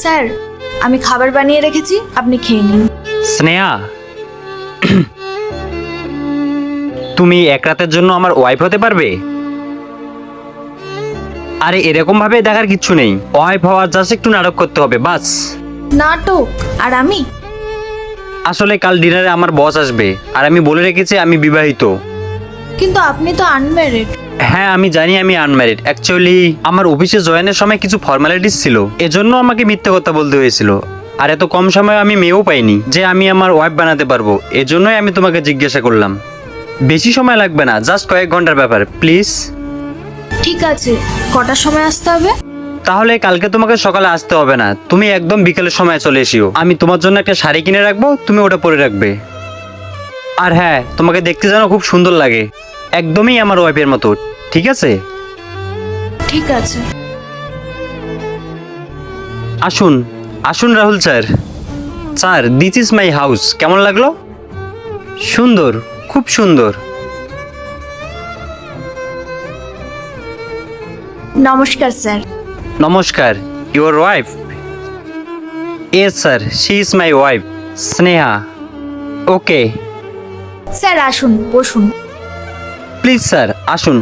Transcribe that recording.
Sir, আমি খাবার বানিয়ে রেখেছি, আপনি খেয়ে নিন। স্নেহা, তুমি এক রাতের জন্য আমার ওয়াইফ হতে পারবে? আরে এরকম ভাবে দেখার কিচ্ছু নেই, ওয়াইফ হওয়ার জাস্ট একটু নাটক করতে হবে বাস। নাটক? আর আমি? আসলে কাল ডিনারে আমার বস আসবে, আর আমি বলে রেখেছি আমি বিবাহিত। কিন্তু আপনি তো আনম্যারিড। হ্যাঁ আমি জানি আমি আনম্যারিড, অ্যাকচুয়ালি আমার অফিসে জয়েনের সময় কিছু ফর্মালিটিস ছিল, এজন্য আমাকে মিথ্যে কথা বলতে হয়েছিল। আর এত কম সময়ে আমি মেয়েও পাইনি যে আমি আমার ওয়াইফ বানাতে পারবো, এজন্যই আমি তোমাকে জিজ্ঞাসা করলাম। বেশি সময় লাগবে না, জাস্ট কয়েক ঘন্টার ব্যাপার, প্লিজ। ঠিক আছে, কটার সময় আসতে হবে? তাহলে কালকে তোমাকে সকালে আসতে হবে না, তুমি একদম বিকেলের সময় চলে এসিও। আমি তোমার জন্য একটা শাড়ি কিনে রাখবো, তুমি ওটা পরে রাখবে। আর হ্যাঁ, তোমাকে দেখতে যেন খুব সুন্দর লাগে, একদমই আমার ওয়াইফের মতো, ঠিক আছে? ঠিক আছে। আসুন আসুন Rahul sir. Sir, this is my house, কেমন লাগলো? সুন্দর, খুব সুন্দর। নমস্কার স্যার। নমস্কার। Your wife? Yes sir, she is my wife, Sneha. Okay. Sir আসুন, বসুন। প্লিজ স্যার আসুন।